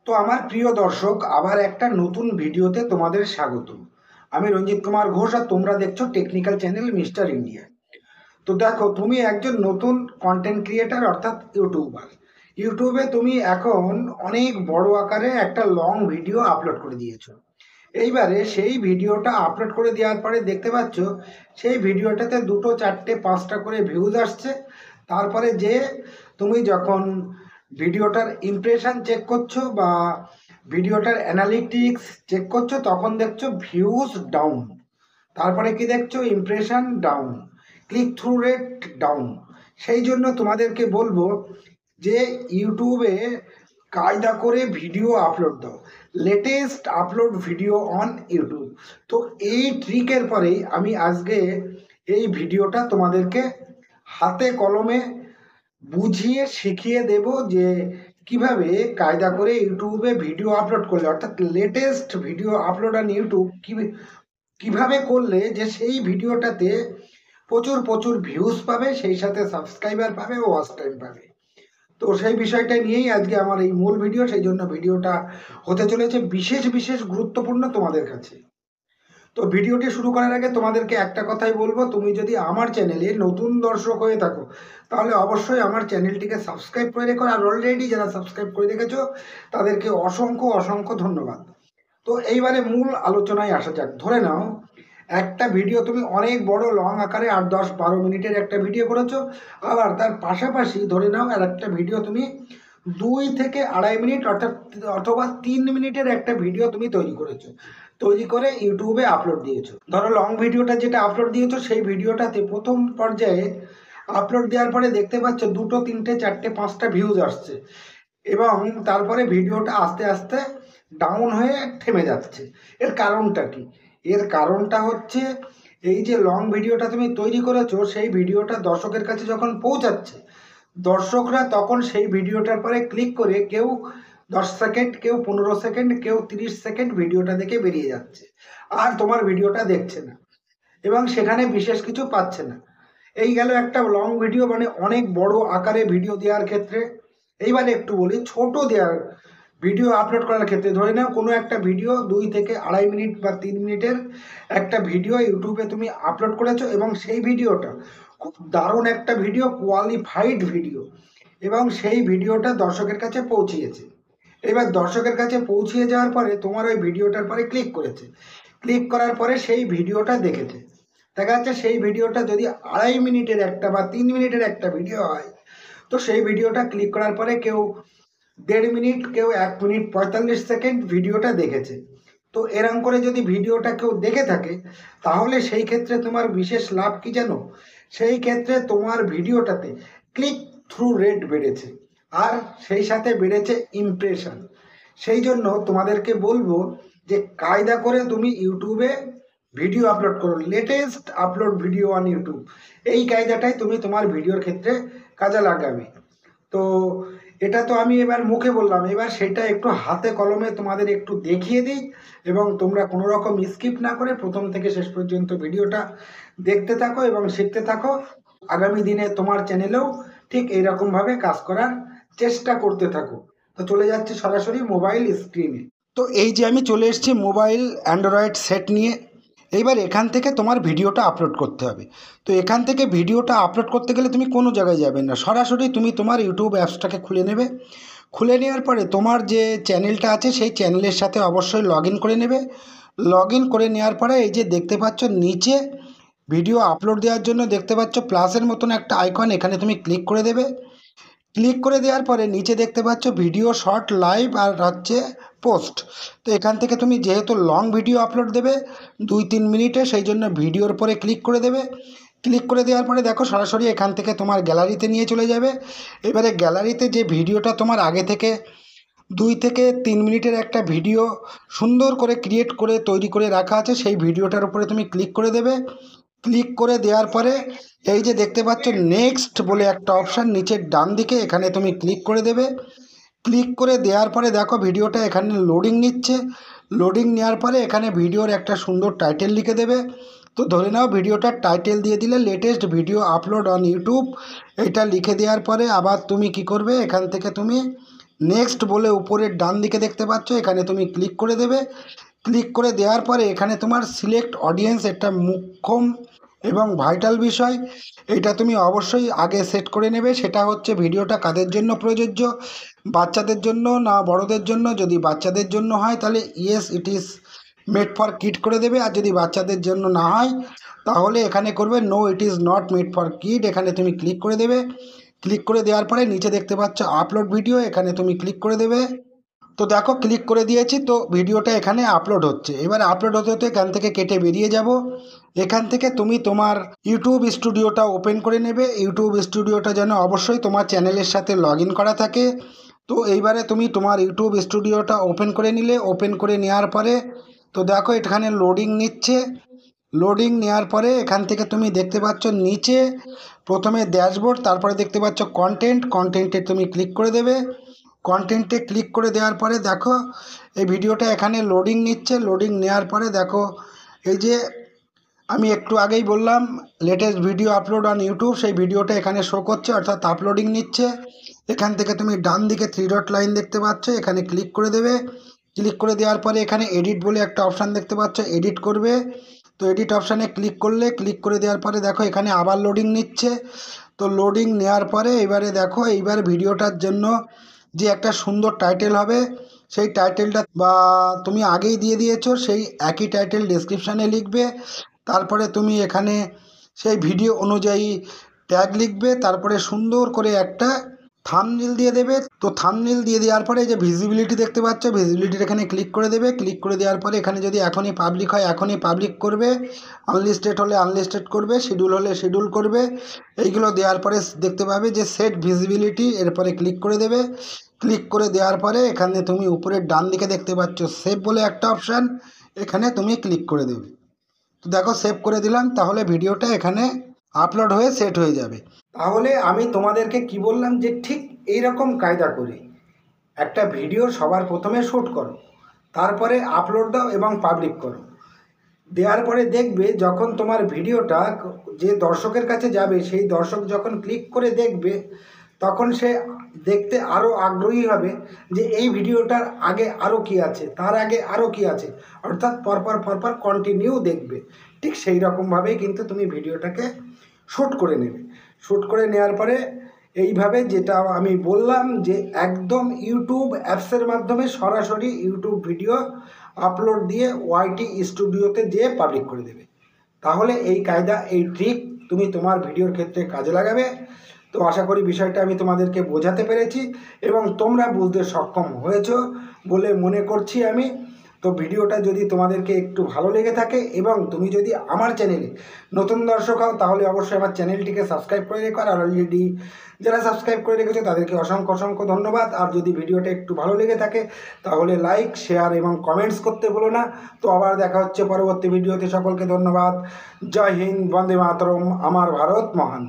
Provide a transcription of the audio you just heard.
তো আমার প্রিয় দর্শক, আবার একটা নতুন ভিডিওতে তোমাদের স্বাগত। আমি রঞ্জিত কুমার ঘোষ, আর তোমরা দেখছো টেকনিক্যাল চ্যানেল মিস্টার ইন্ডিয়া। তো দেখো, তুমি একজন নতুন কন্টেন্ট ক্রিয়েটার অর্থাৎ ইউটিউবার। ইউটিউবে তুমি এখন অনেক বড় আকারে একটা লং ভিডিও আপলোড করে দিয়েছো। এইবারে সেই ভিডিওটা আপলোড করে দেওয়ার পরে দেখতে পাচ্ছ সেই ভিডিওটাতে 2, 4, 5টা করে ভিউজ আসছে। তারপরে যে তুমি যখন ভিডিওটার ইমপ্রেশন চেক করছো বা ভিডিওটার অ্যানালিটিক্স চেক করছো, তখন দেখছো ভিউজ ডাউন। তারপরে কি দেখছো? Impression down, click through rate down. সেই জন্য তোমাদেরকে বলবো যে ইউটিউবে কায়দা করে ভিডিও আপলোড দাও, latest upload video on YouTube. তো এই ট্রিকের পরেই আমি আজকে এই ভিডিওটা তোমাদেরকে হাতে কলমে বুঝিয়ে শিখিয়ে দেব যে কিভাবে কায়দা করে ইউটিউবে ভিডিও আপলোড করলে, অর্থাৎ latest video upload on YouTube কিভাবে করলে যে সেই ভিডিওটাতে প্রচুর প্রচুর ভিউজ পাবে, সেই সাথে সাবস্ক্রাইবার পাবে ও ওয়াচ টাইম পাবে। তো সেই বিষয়টা নিয়েই আজকে আমার এই মূল ভিডিও। সেই জন্য ভিডিওটা হতে চলেছে বিশেষ বিশেষ গুরুত্বপূর্ণ তোমাদের কাছে। তো ভিডিওটি শুরু করার আগে তোমাদেরকে একটা কথাই বলবো, তুমি যদি আমার চ্যানেলে নতুন দর্শক হয়ে থাকো তাহলে অবশ্যই আমার চ্যানেলটিকে সাবস্ক্রাইব করে রেখো। আর অলরেডি যারা সাবস্ক্রাইব করে রেখেছো তাদেরকে অসংখ্য অসংখ্য ধন্যবাদ। তো এইবারে মূল আলোচনায় আসা যাক। ধরে নাও একটা ভিডিও তুমি অনেক বড় লং আকারে 8, 10, 12 মিনিটের একটা ভিডিও করেছো। আবার তার পাশাপাশি ধরে নাও আর একটা ভিডিও তুমি 2 থেকে 2.5 মিনিট অথবা 3 মিনিটের একটা ভিডিও তুমি তৈরি করেছো, তৈরি করে ইউটিউবে আপলোড দিয়েছো। ধরো লং ভিডিওটা যেটা আপলোড দিয়েছো সেই ভিডিওটাতে প্রথম পর্যায়ে আপলোড দেওয়ার পরে দেখতে পাচ্ছ 2, 3, 4, 5টা ভিউজ আসছে, এবং তারপরে ভিডিওটা আস্তে আস্তে ডাউন হয়ে থেমে যাচ্ছে। এর কারণটা কি? এর কারণটা হচ্ছে এই যে লং ভিডিওটা তুমি তৈরি করেছো সেই ভিডিওটা দর্শকের কাছে যখন পৌঁছাচ্ছে, দর্শকরা তখন সেই ভিডিওটার পরে ক্লিক করে কেউ 10 সেকেন্ড, কেউ 15 সেকেন্ড, কেউ 30 সেকেন্ড ভিডিওটা দেখে বেরিয়ে যাচ্ছে, আর তোমার ভিডিওটা দেখছে না এবং সেখানে বিশেষ কিছু পাচ্ছে না। এই গেল একটা লং ভিডিও, মানে অনেক বড় আকারে ভিডিও দেওয়ার ক্ষেত্রে। এইবারে একটু বলি ছোট দেওয়ার ভিডিও আপলোড করার ক্ষেত্রে। ধরে নাও কোনো একটা ভিডিও 2 থেকে 2.5 মিনিট বা 3 মিনিটের একটা ভিডিও ইউটিউবে তুমি আপলোড করেছো, এবং সেই ভিডিওটা খুব দারুণ একটা ভিডিও, কোয়ালিফাইড ভিডিও, এবং সেই ভিডিওটা দর্শকের কাছে পৌঁছিয়েছে। এবার দর্শকের কাছে পৌঁছিয়ে যাওয়ার পরে তোমার ওই ভিডিওটার পরে ক্লিক করেছে, ক্লিক করার পরে সেই ভিডিওটা দেখেছে। দেখা যাচ্ছে সেই ভিডিওটা যদি 2.5 মিনিটের একটা বা 3 মিনিটের একটা ভিডিও হয়, তো সেই ভিডিওটা ক্লিক করার পরে কেউ 1.5 মিনিট, কেউ 1 মিনিট 45 সেকেন্ড ভিডিওটা দেখেছে। তো এরকম করে যদি ভিডিওটা কেউ দেখে থাকে তাহলে সেই ক্ষেত্রে তোমার বিশেষ লাভ কি জানো? সেই ক্ষেত্রে তোমার ভিডিওটাতে ক্লিক থ্রু রেট বেড়েছে, আর সেই সাথে বেড়েছে ইমপ্রেশন। সেই জন্য তোমাদেরকে বলবো যে কায়দা করে তুমি ইউটিউবে ভিডিও আপলোড করো, latest upload video on YouTube. এই কায়দাটাই তুমি তোমার ভিডিওর ক্ষেত্রে কাজে লাগাবে। তো এটা তো আমি এবার মুখে বললাম, এবার সেটা একটু হাতে কলমে তোমাদের একটু দেখিয়ে দিই, এবং তোমরা কোনো রকম স্কিপ না করে প্রথম থেকে শেষ পর্যন্ত ভিডিওটা দেখতে থাকো এবং শিখতে থাকো। আগামী দিনে তোমার চ্যানেলেও ঠিক এইরকমভাবে কাজ করার চেষ্টা করতে থাকো। তো চলে যাচ্ছে সরাসরি মোবাইল স্ক্রিনে। তো এই যে আমি চলে এসেছি মোবাইল অ্যান্ড্রয়েড সেট নিয়ে। এইবার এখান থেকে তোমার ভিডিওটা আপলোড করতে হবে। তো এখান থেকে ভিডিওটা আপলোড করতে গেলে তুমি কোনো জায়গায় যাবে না, সরাসরি তুমি তোমার ইউটিউব অ্যাপসটাকে খুলে নেবে। খুলে নেওয়ার পরে তোমার যে চ্যানেলটা আছে সেই চ্যানেলের সাথে অবশ্যই লগ ইন করে নেবে। লগ ইন করে নেওয়ার পরে এই যে দেখতে পাচ্ছ নিচে ভিডিও আপলোড দেওয়ার জন্য দেখতে পাচ্ছ প্লাসের মতন একটা আইকন, এখানে তুমি ক্লিক করে দেবে। ক্লিক করে দেওয়ার পরে নিচে দেখতে পাচ্ছ ভিডিও, শর্ট, লাইভ আর হচ্ছে পোস্ট। তো এখান থেকে তুমি যেহেতু লং ভিডিও আপলোড দেবে 2-3 মিনিটে, সেই জন্য ভিডিওর পরে ক্লিক করে দেবে। ক্লিক করে দেওয়ার পরে দেখো সরাসরি এখান থেকে তোমার গ্যালারিতে নিয়ে চলে যাবে। এবারে গ্যালারিতে যে ভিডিওটা তোমার আগে থেকে 2 থেকে 3 মিনিটের একটা ভিডিও সুন্দর করে ক্রিয়েট করে তৈরি করে রাখা আছে, সেই ভিডিওটার উপরে তুমি ক্লিক করে দেবে। ক্লিক করে দেওয়ার পরে এই যে দেখতে পাচ্ছ নেক্সট বলে একটা অপশান নিচের ডান দিকে, এখানে তুমি ক্লিক করে দেবে। ক্লিক করে দেওয়ার পরে দেখো ভিডিওটা এখানে লোডিং নিচ্ছে। লোডিং নেওয়ার পরে এখানে ভিডিওর একটা সুন্দর টাইটেল লিখে দেবে। তো ধরে নাও ভিডিওটার টাইটেল দিয়ে দিলে latest video upload on YouTube. এটা লিখে দেওয়ার পরে আবার তুমি কি করবে, এখান থেকে তুমি নেক্সট বলে উপরের ডান দিকে দেখতে পাচ্ছ, এখানে তুমি ক্লিক করে দেবে। ক্লিক করে দেওয়ার পরে এখানে তোমার সিলেক্ট অডিয়েন্স, একটা মুখ্যম এবং ভাইটাল বিষয়, এটা তুমি অবশ্যই আগে সেট করে নেবে। সেটা হচ্ছে ভিডিওটা কাদের জন্য প্রযোজ্য, বাচ্চাদের জন্য না বড়দের জন্য। যদি বাচ্চাদের জন্য হয় তাহলে yes it is made for kid করে দেবে, আর যদি বাচ্চাদের জন্য না হয় তাহলে এখানে করবে no it is not made for kid. এখানে তুমি ক্লিক করে দেবে। ক্লিক করে দেওয়ার পরে নিচে দেখতে পাচ্ছ আপলোড ভিডিও, এখানে তুমি ক্লিক করে দেবে। তো দেখো ক্লিক করে দিয়েছি, তো ভিডিওটা এখানে আপলোড হচ্ছে। এবার আপলোড হতে হতে এখান থেকে কেটে বেরিয়ে যাব। এখান থেকে তুমি তোমার ইউটিউব স্টুডিওটা ওপেন করে নেবে। ইউটিউব স্টুডিওটা যেন অবশ্যই তোমার চ্যানেলের সাথে লগ ইন করা থাকে। তো এইবারে তুমি তোমার ইউটিউব স্টুডিওটা ওপেন করে নিলে। ওপেন করে নেওয়ার পরে তো দেখো এখানে লোডিং নিচ্ছে। লোডিং নেওয়ার পরে এখান থেকে তুমি দেখতে পাচ্ছ নিচে প্রথমে ড্যাশবোর্ড, তারপরে দেখতে পাচ্ছ কন্টেন্ট। কন্টেন্টে তুমি ক্লিক করে দেবে। কন্টেন্টে ক্লিক করে দেওয়ার পরে দেখো এই ভিডিওটা এখানে লোডিং নিচ্ছে। লোডিং নেওয়ার পরে দেখো এই যে আমি একটু আগেই বললাম latest video upload on YouTube, সেই ভিডিওটা এখানে শো করছে, অর্থাৎ আপলোডিং নিচ্ছে। এখান থেকে তুমি ডান দিকে 3 ডট লাইন দেখতে পাচ্ছ, এখানে ক্লিক করে দেবে। ক্লিক করে দেওয়ার পরে এখানে এডিট বলে একটা অপশান দেখতে পাচ্ছ, এডিট করবে। তো এডিট অপশানে ক্লিক করলে, ক্লিক করে দেওয়ার পরে দেখো এখানে আবার লোডিং নিচ্ছে। তো লোডিং নেওয়ার পরে এবারে দেখো এইবার ভিডিওটার জন্য যে একটা সুন্দর টাইটেল হবে, সেই টাইটেলটা বা তুমি আগেই দিয়ে দিয়েছো, সেই একই টাইটেল ডেসক্রিপশানে লিখবে। তারপরে তুমি এখানে সেই ভিডিও অনুযায়ী ট্যাগ লিখবে। তারপরে সুন্দর করে একটা থাম্বনেল দিয়ে দেবে। তো থাম্বনেল দিয়ে দেওয়ার পরে যে ভিজিবিলিটি দেখতে পাচ্ছ, ভিজিবিলিটির এখানে ক্লিক করে দেবে। ক্লিক করে দেওয়ার পরে এখানে যদি এখনই পাবলিক হয় এখনই পাবলিক করবে, আনলিস্টেড হলে আনলিস্টেড করবে, শিডিউল হলে শিডিউল করবে। এইগুলো দেওয়ার পরে দেখতে পাবে যে সেট ভিজিবিলিটি, এরপরে ক্লিক করে দেবে। ক্লিক করে দেওয়ার পরে এখানে তুমি উপরের ডান দিকে দেখতে পাচ্ছ সেভ বলে একটা অপশান, এখানে তুমি ক্লিক করে দেবে। তো দেখো সেভ করে দিলাম, তাহলে ভিডিওটা এখানে আপলোড হয়ে সেট হয়ে যাবে। তাহলে আমি তোমাদেরকে কি বললাম যে ঠিক এইরকম কায়দা করে একটা ভিডিও সবার প্রথমে শ্যুট করো, তারপরে আপলোড দাও এবং পাবলিক করো। দেওয়ার পরে দেখবে যখন তোমার ভিডিওটা যে দর্শকের কাছে যাবে, সেই দর্শক যখন ক্লিক করে দেখবে তখন সে দেখতে আরও আগ্রহী হবে যে এই ভিডিওটার আগে আরও কী আছে, তার আগে আরও কী আছে, অর্থাৎ পরপর কন্টিনিউ দেখবে। ঠিক সেই রকমভাবেই কিন্তু তুমি ভিডিওটাকে শ্যুট করে নেবে। শ্যুট করে নেওয়ার পরে এইভাবে যেটা আমি বললাম যে একদম ইউটিউব অ্যাপসের মাধ্যমে সরাসরি ইউটিউব ভিডিও আপলোড দিয়ে ওয়াইটি স্টুডিওতে যেয়ে পাবলিক করে দেবে। তাহলে এই কায়দা, এই ট্রিক তুমি তোমার ভিডিওর ক্ষেত্রে কাজে লাগাবে। তো আশা করি বিষয়টা আমি তোমাদেরকে বোঝাতে পেরেছি এবং তোমরা বুঝতে সক্ষম হয়েছো বলে মনে করছি আমি। তো ভিডিওটা যদি তোমাদেরকে একটু ভালো লেগে থাকে এবং তুমি যদি আমার চ্যানেলে নতুন দর্শক হও তাহলে অবশ্যই আমার চ্যানেলটিকে সাবস্ক্রাইব করে রেখো। আর অলরেডি যারা সাবস্ক্রাইব করে রেখেছো তাদেরকে অসংখ্য ধন্যবাদ। আর যদি ভিডিওটা একটু ভালো লেগে থাকে তাহলে লাইক, শেয়ার এবং কমেন্টস করতে ভুলো না। তো আবার দেখা হচ্ছে পরবর্তী ভিডিওতে। সকলকে ধন্যবাদ। জয় হিন্দ, বন্দে মাতরম, আমার ভারত মহান।